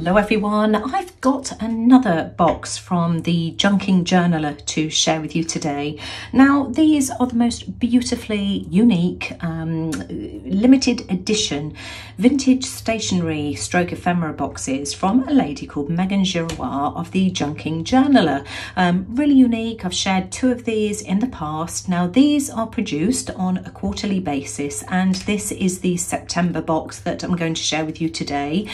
Hello everyone, I've got another box from the Junking Journaler to share with you today. Now these are the most beautifully unique, limited edition vintage stationery stroke ephemera boxes from a lady called Meghan Girouard of the Junking Journaler. Really unique. I've shared two of these in the past. Now these are produced on a quarterly basis and this is the September box that I'm going to share with you today.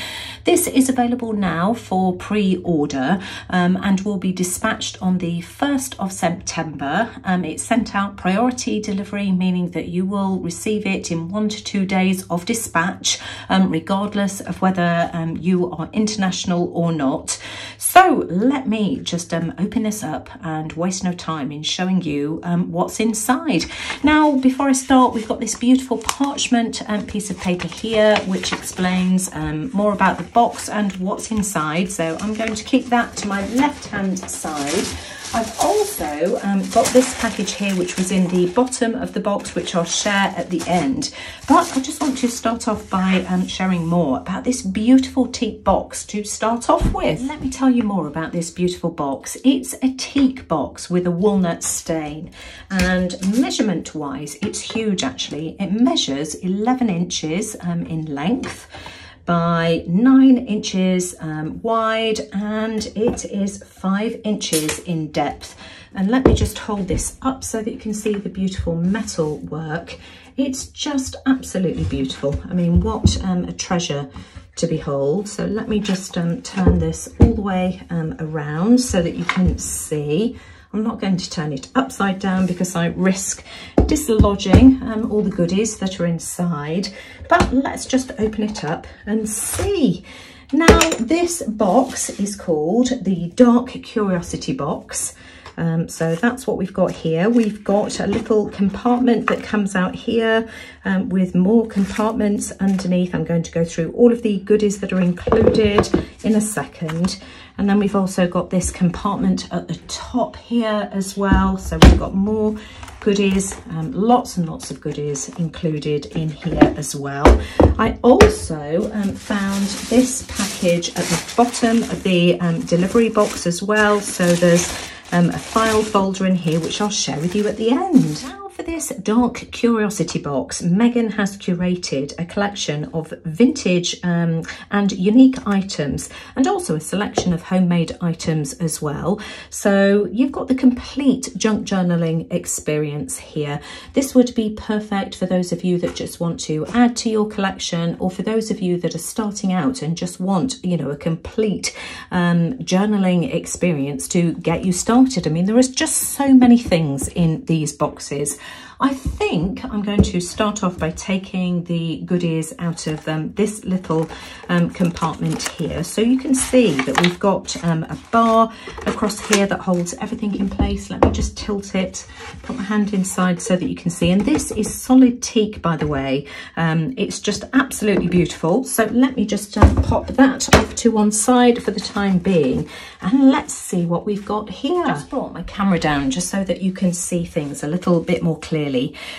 This is available now for pre-order and will be dispatched on the 1st of September. It's sent out priority delivery, meaning that you will receive it in 1 to 2 days of dispatch, regardless of whether you are international or not. So let me just open this up and waste no time in showing you what's inside. Now, before I start, we've got this beautiful parchment piece of paper here, which explains more about the box and what's inside. So I'm going to keep that to my left-hand side. I've also got this package here, which was in the bottom of the box, which I'll share at the end. But I just want to start off by sharing more about this beautiful teak box to start off with. Let me tell you more about this beautiful box. It's a teak box with a walnut stain, and measurement-wise, it's huge actually. It measures 11 inches in length by 9 inches wide, and it is 5 inches in depth. And let me just hold this up so that you can see the beautiful metal work. It's just absolutely beautiful. I mean, what a treasure to behold. So let me just turn this all the way around so that you can see. I'm not going to turn it upside down because I risk dislodging all the goodies that are inside, but let's just open it up and see. Now this box is called the Dark Curiosity box. So that's what we've got here. We've got a little compartment that comes out here with more compartments underneath. I'm going to go through all of the goodies that are included in a second. And then we've also got this compartment at the top here as well. So we've got more goodies, lots and lots of goodies included in here as well. I also found this package at the bottom of the delivery box as well. So there's a file folder in here, which I'll share with you at the end. Now for this Dark Curiosity box, Meghan has curated a collection of vintage and unique items, and also a selection of homemade items as well. So you've got the complete junk journaling experience here. This would be perfect for those of you that just want to add to your collection, or for those of you that are starting out and just want, you know, a complete journaling experience to get you started. I mean, there is just so many things in these boxes. I think I'm going to start off by taking the goodies out of this little compartment here. So you can see that we've got a bar across here that holds everything in place. Let me just tilt it, put my hand inside so that you can see. And this is solid teak, by the way. It's just absolutely beautiful. So let me just pop that off to one side for the time being. And let's see what we've got here. I just brought my camera down just so that you can see things a little bit more clearly.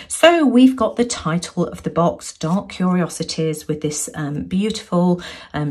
So we've got the title of the box, Dark Curiosities, with this beautiful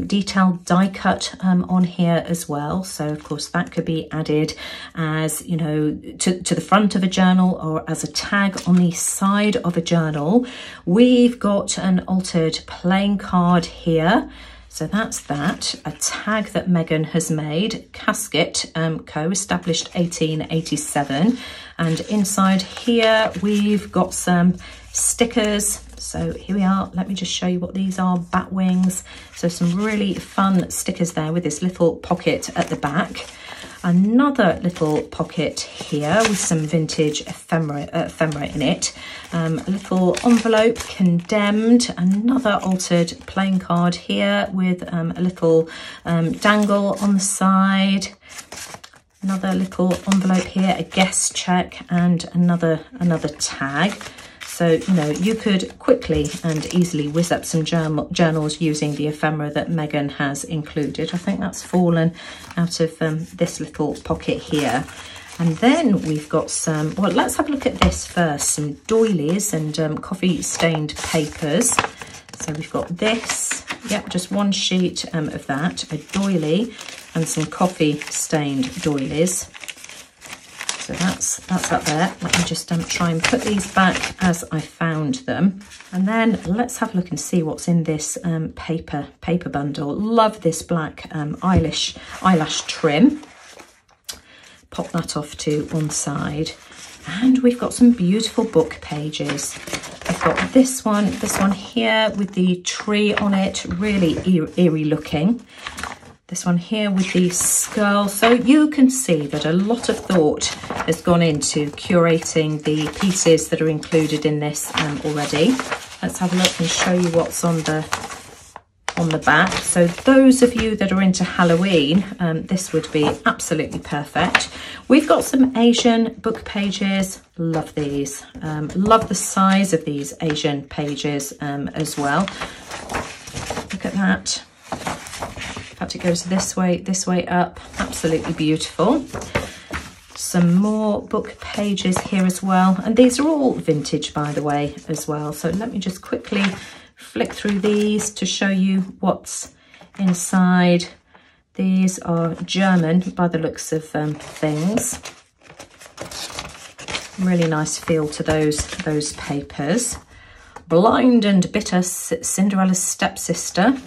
detailed die cut on here as well. So of course that could be added as, you know, to the front of a journal or as a tag on the side of a journal. We've got an altered playing card here. So that's that, a tag that Meghan has made, Casket Co, established 1887. And inside here, we've got some stickers. So here we are. Let me just show you what these are, bat wings. So some really fun stickers there with this little pocket at the back. Another little pocket here with some vintage ephemera in it. A little envelope, condemned. Another altered playing card here with a little dangle on the side. Another little envelope here, a guest check, and another tag. So, you know, you could quickly and easily whiz up some journals using the ephemera that Meghan has included. I think that's fallen out of this little pocket here. And then we've got some, well, let's have a look at this first, some doilies and coffee stained papers. So we've got this, Yep, just one sheet of that, a doily and some coffee stained doilies. So that's up there. Let me just try and put these back as I found them. And then let's have a look and see what's in this paper bundle. Love this black eyelash trim. Pop that off to one side. And we've got some beautiful book pages. I've got this one here with the tree on it, really eerie looking. This one here with the skull. So you can see that a lot of thought has gone into curating the pieces that are included in this already. Let's have a look and show you what's on the back. So those of you that are into Halloween, this would be absolutely perfect. We've got some Asian book pages. Love these. Love the size of these Asian pages as well. Look at that. In fact, it goes this way up. Absolutely beautiful. Some more book pages here as well. And these are all vintage, by the way, as well. So let me just quickly flick through these to show you what's inside. These are German by the looks of things. Really nice feel to those papers. Blind and Bitter, Cinderella's Stepsister.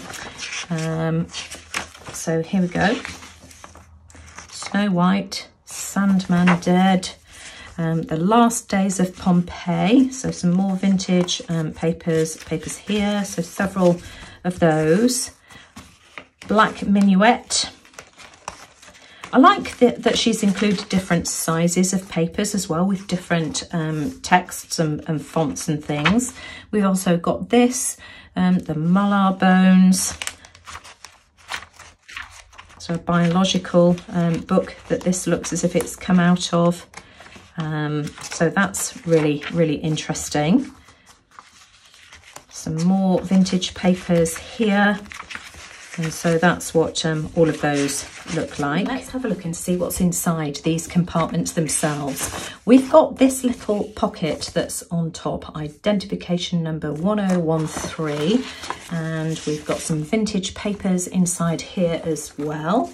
So here we go. Snow White, Sandman Dead, The Last Days of Pompeii. So some more vintage papers here. So several of those. Black Minuet. I like that she's included different sizes of papers as well, with different texts and fonts and things. We've also got this, the Malar Bones. So a biological book that this looks as if it's come out of. So that's really, really interesting. Some more vintage papers here. And so that's what all of those look like. Let's have a look and see what's inside these compartments themselves. We've got this little pocket that's on top, identification number 1013. And we've got some vintage papers inside here as well.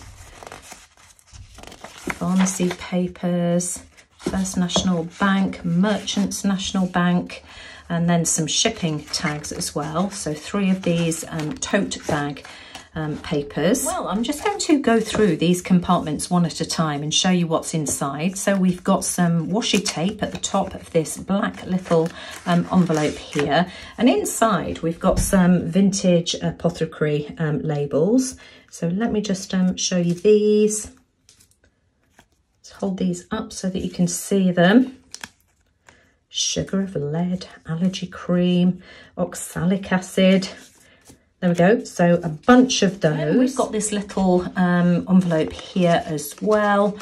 Pharmacy papers, First National Bank, Merchants National Bank, and then some shipping tags as well. So 3 of these tote bag papers. Well, I'm just going to go through these compartments one at a time and show you what's inside. So we've got some washi tape at the top of this black little envelope here, and inside we've got some vintage apothecary labels. So let me just show you these. Let's hold these up so that you can see them. Sugar of lead, allergy cream, oxalic acid. There we go, so a bunch of those. And we've got this little envelope here as well.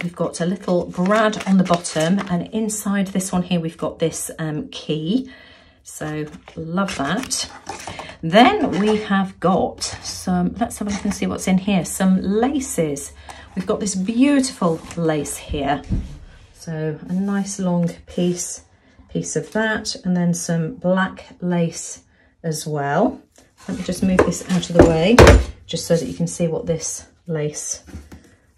We've got a little brad on the bottom, and inside this one here we've got this key. So love that. Then we have got some, let's have a look and see what's in here, some laces. We've got this beautiful lace here. So a nice long piece of that, and then some black lace as well. Let me just move this out of the way, just so that you can see what this lace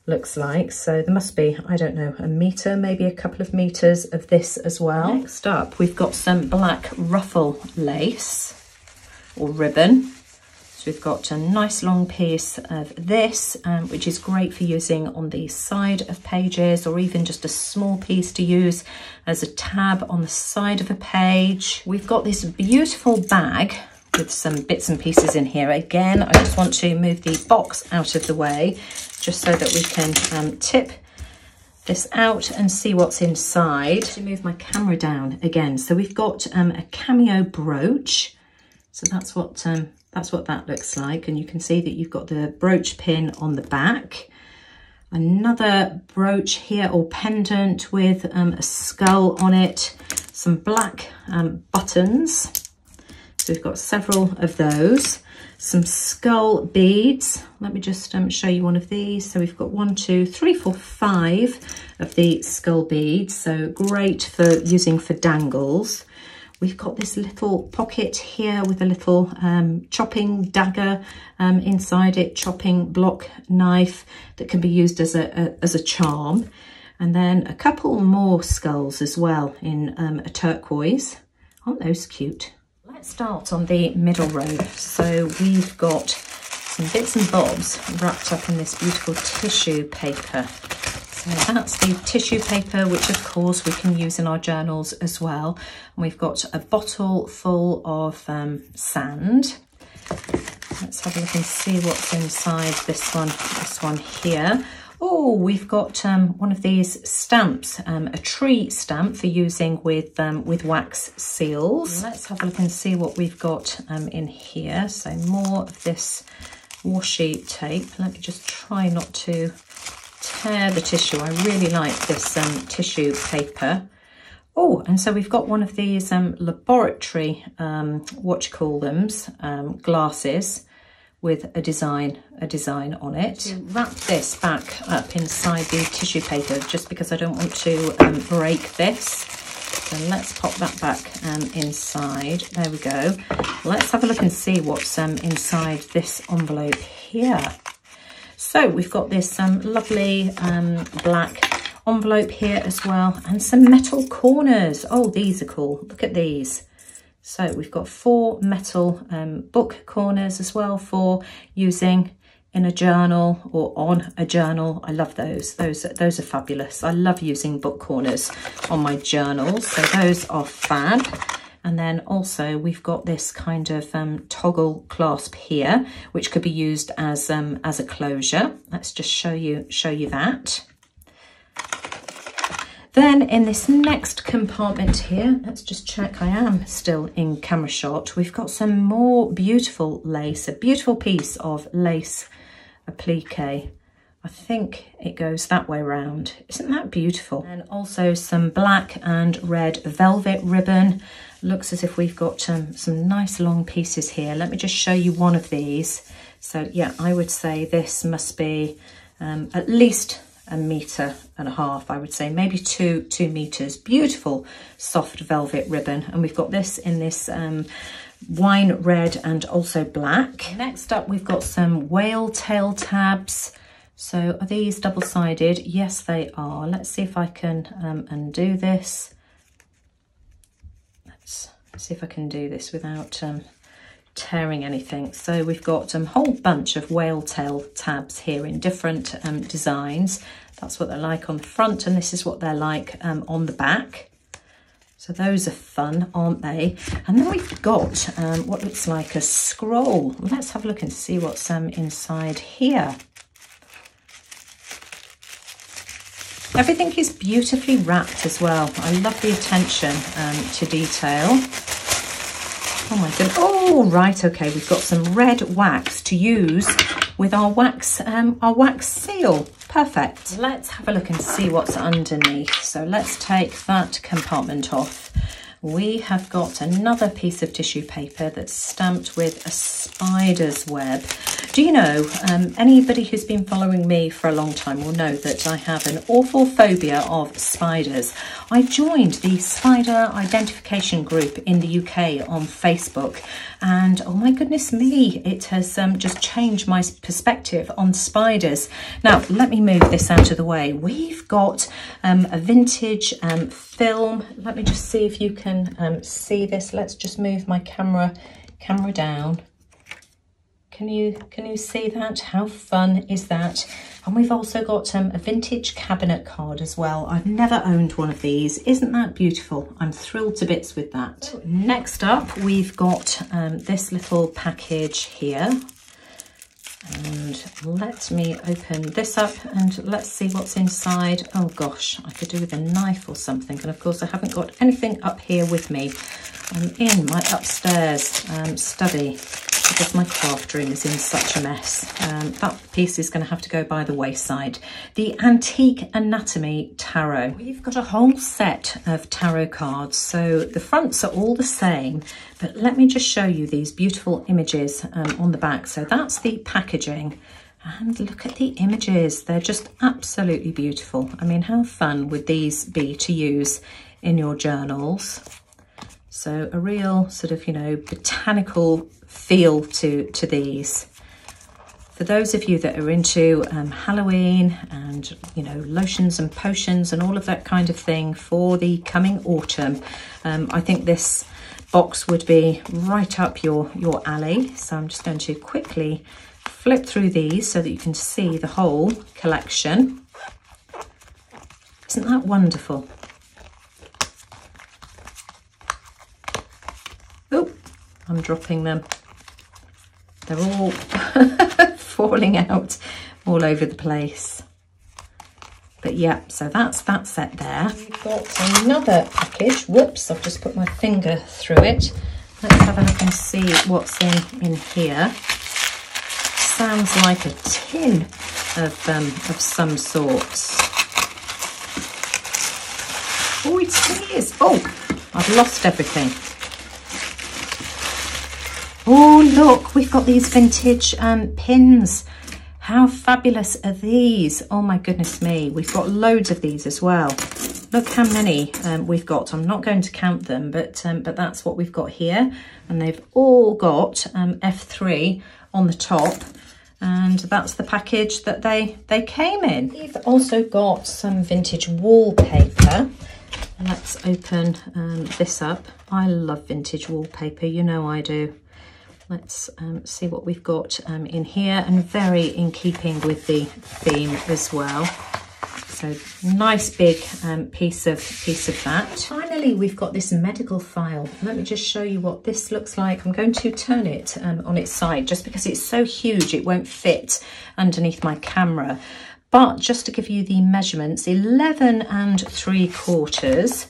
looks like. So there must be, I don't know, a metre, maybe a couple of metres of this as well. Next up, we've got some black ruffle lace or ribbon. So we've got a nice long piece of this, which is great for using on the side of pages, or even just a small piece to use as a tab on the side of a page. We've got this beautiful bag with some bits and pieces in here. Again, I just want to move the box out of the way, just so that we can tip this out and see what's inside. To move my camera down again. So we've got a cameo brooch. So that's what that looks like, and you can see that you've got the brooch pin on the back. Another brooch here, or pendant, with a skull on it. Some black buttons. So we've got several of those. Some skull beads. Let me just show you one of these. So we've got 1, 2, 3, 4, 5 of the skull beads. So great for using for dangles. we've got this little pocket here with a little chopping dagger inside it, chopping block knife that can be used as a charm. And then a couple more skulls as well in a turquoise. Aren't those cute? Let's start on the middle row. So we've got some bits and bobs wrapped up in this beautiful tissue paper. So that's the tissue paper, which of course we can use in our journals as well. And we've got a bottle full of sand. Let's have a look and see what's inside this one here. Oh, we've got one of these stamps, a tree stamp for using with wax seals. Let's have a look and see what we've got in here. So more of this washi tape. Let me just try not to tear the tissue. I really like this tissue paper. Oh, and so we've got one of these laboratory, what you call them, glasses with a design on it. To wrap this back up inside the tissue paper, just because I don't want to break this. So let's pop that back inside. There we go. Let's have a look and see what's inside this envelope here. So we've got this lovely black envelope here as well, and some metal corners. Oh, these are cool. Look at these. So we've got 4 metal book corners as well for using in a journal or on a journal. I love those. Those are fabulous. I love using book corners on my journals. So those are fab. And then also we've got this kind of toggle clasp here, which could be used as a closure. Let's just show you that. Then in this next compartment here, let's just check I am still in camera shot. We've got some more beautiful lace, a beautiful piece of lace applique. I think it goes that way round. Isn't that beautiful? And also some black and red velvet ribbon. Looks as if we've got some nice long pieces here. Let me just show you one of these. So yeah, I would say this must be at least 1.5 meters, I would say, maybe 2 meters. Beautiful soft velvet ribbon. And we've got this in this wine red and also black. Next up, we've got some whale tail tabs. So are these double-sided? Yes, they are. Let's see if I can undo this. Let's see if I can do this without tearing anything. So we've got a whole bunch of whale tail tabs here in different designs. That's what they're like on the front, and this is what they're like on the back. So those are fun, aren't they? And then we've got what looks like a scroll. Let's have a look and see what's inside here. Everything is beautifully wrapped as well. I love the attention to detail. Oh my goodness. Oh, right, okay. We've got some red wax to use with our wax seal. Perfect. Let's have a look and see what's underneath. So let's take that compartment off. We have got another piece of tissue paper that's stamped with a spider's web. Do you know, anybody who's been following me for a long time will know that I have an awful phobia of spiders. I joined the spider identification group in the UK on Facebook, and oh my goodness me, it has just changed my perspective on spiders. Now, let me move this out of the way. We've got a vintage film. Let me just see if you can see this. Let's just move my camera down. Can you see that? How fun is that? And we've also got a vintage cabinet card as well. I've never owned one of these. Isn't that beautiful? I'm thrilled to bits with that. So next up, we've got this little package here. And let me open this up and let's see what's inside. Oh gosh, I could do with a knife or something. And of course, I haven't got anything up here with me. I'm in my upstairs study because my craft room is in such a mess. That piece is going to have to go by the wayside. The Antique Anatomy Tarot. We've got a whole set of tarot cards. So the fronts are all the same, but let me just show you these beautiful images on the back. So that's the packaging. And look at the images. They're just absolutely beautiful. I mean, how fun would these be to use in your journals? So a real sort of, you know, botanical feel to these. For those of you that are into Halloween and, you know, lotions and potions and all of that kind of thing for the coming autumn, I think this box would be right up your alley. So I'm just going to quickly flip through these so that you can see the whole collection. Isn't that wonderful? Oh, I'm dropping them. They're all falling out all over the place. But yeah, so that's that set there. We've got another package. Whoops, I've just put my finger through it. Let's have a look and see what's in here. Sounds like a tin of some sorts. Oh, it is. Oh, I've lost everything. Oh, look, we've got these vintage pins. How fabulous are these? Oh my goodness me. We've got loads of these as well. Look how many we've got. I'm not going to count them, but that's what we've got here. And they've all got F3 on the top. And that's the package that they came in. We've also got some vintage wallpaper. Let's open this up. I love vintage wallpaper, you know I do. Let's see what we've got in here, and very in keeping with the theme as well. So nice big piece of that. Finally, we've got this medical file. Let me just show you what this looks like. I'm going to turn it on its side just because it's so huge it won't fit underneath my camera. But just to give you the measurements, 11 3/4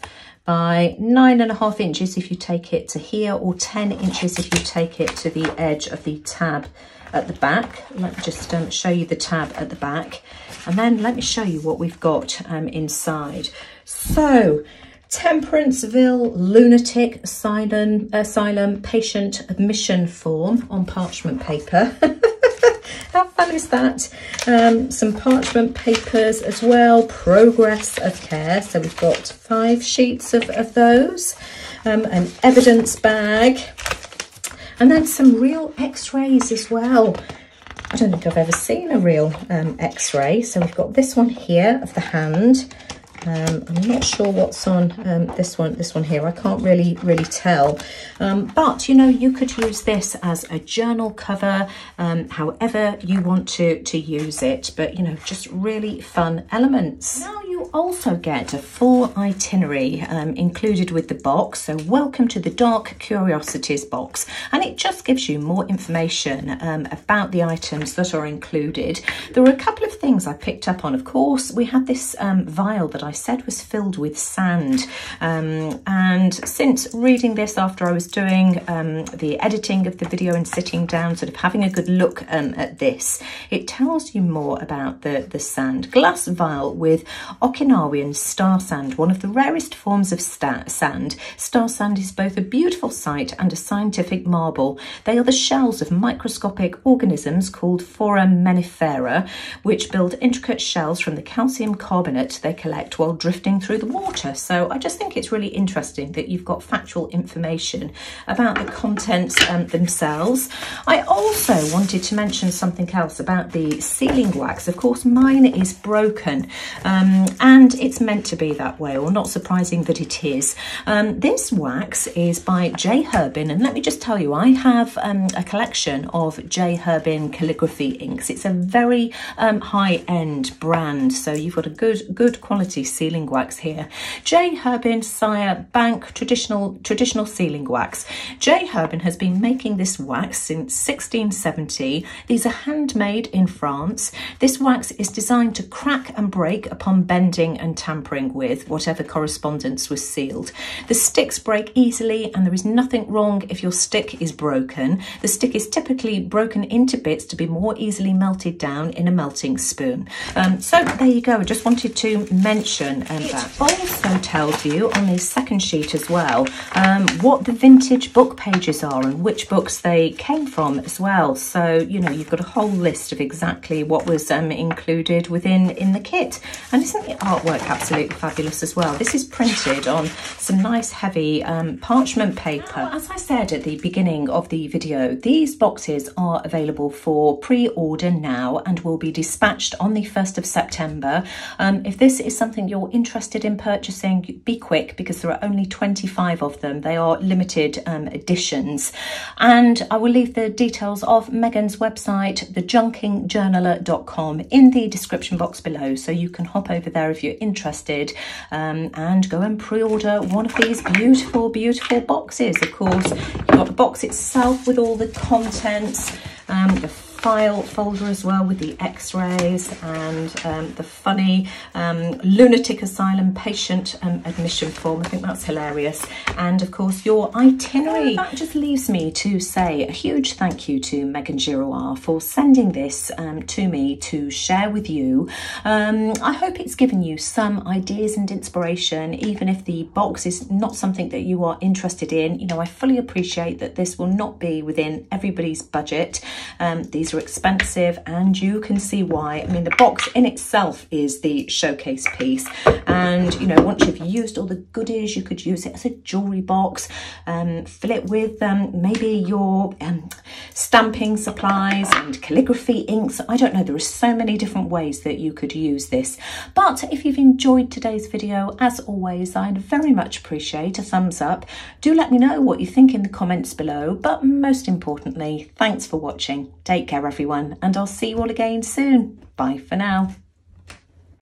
by 9.5 inches if you take it to here, or 10 inches if you take it to the edge of the tab at the back. Let me just show you the tab at the back, and then let me show you what we've got inside. So, Temperanceville Lunatic Asylum Patient Admission Form on parchment paper. How fun is that? Some parchment papers as well, progress of care. So we've got 5 sheets of those, an evidence bag, and then some real x-rays as well. I don't think I've ever seen a real x-ray. So we've got this one here of the hand. I'm not sure what's on this one here. I can't really tell. But, you know, you could use this as a journal cover, however you want to use it. But, you know, just really fun elements. Now you also get a full itinerary included with the box. So welcome to the Dark Curiosities box. And it just gives you more information about the items that are included. There were a couple of things I picked up on. Of course, we had this vial that I said was filled with sand, and since reading this after I was doing the editing of the video and sitting down sort of having a good look at this, it tells you more about the sand. Glass vial with Okinawan star sand, one of the rarest forms of sand. Star sand is both a beautiful sight and a scientific marvel. They are the shells of microscopic organisms called foraminifera, which build intricate shells from the calcium carbonate they collect while drifting through the water. So I just think it's really interesting that you've got factual information about the contents themselves. I also wanted to mention something else about the sealing wax. Of course, mine is broken, and it's meant to be that way, or not surprising that it is. This wax is by J. Herbin, and let me just tell you, I have a collection of J. Herbin calligraphy inks. It's a very high-end brand, so you've got a good quality sealing wax here. J. Herbin Sire Bank traditional sealing wax. J. Herbin has been making this wax since 1670. These are handmade in France. This wax is designed to crack and break upon bending and tampering with whatever correspondence was sealed. The sticks break easily, and there is nothing wrong if your stick is broken. The stick is typically broken into bits to be more easily melted down in a melting spoon. So there you go. I just wanted to mention that. It also tells you on the second sheet as well what the vintage book pages are and which books they came from as well. So, you know, you've got a whole list of exactly what was included in the kit. And isn't it, artwork absolutely fabulous as well. This is printed on some nice heavy parchment paper. Now, as I said at the beginning of the video, these boxes are available for pre-order now and will be dispatched on the 1st of September. If this is something you're interested in purchasing, be quick because there are only 25 of them. They are limited editions. And I will leave the details of Meghan's website, thejunkingjournaler.com, in the description box below, so you can hop over there if you're interested and go and pre-order one of these beautiful, beautiful boxes. Of course, you've got the box itself with all the contents, the file folder as well with the x-rays and the funny lunatic asylum patient admission form. I think that's hilarious. And of course your itinerary. That just leaves me to say a huge thank you to Meghan Girouard for sending this to me to share with you. I hope it's given you some ideas and inspiration, even if the box is not something that you are interested in. You know, I fully appreciate that this will not be within everybody's budget. These are expensive and you can see why. I mean, the box in itself is the showcase piece, and you know, once you've used all the goodies, you could use it as a jewelry box, fill it with maybe your stamping supplies and calligraphy inks. I don't know, there are so many different ways that you could use this. But if you've enjoyed today's video, as always, I'd very much appreciate a thumbs up. Do let me know what you think in the comments below, but most importantly, thanks for watching. Take care everyone, and I'll see you all again soon. Bye for now.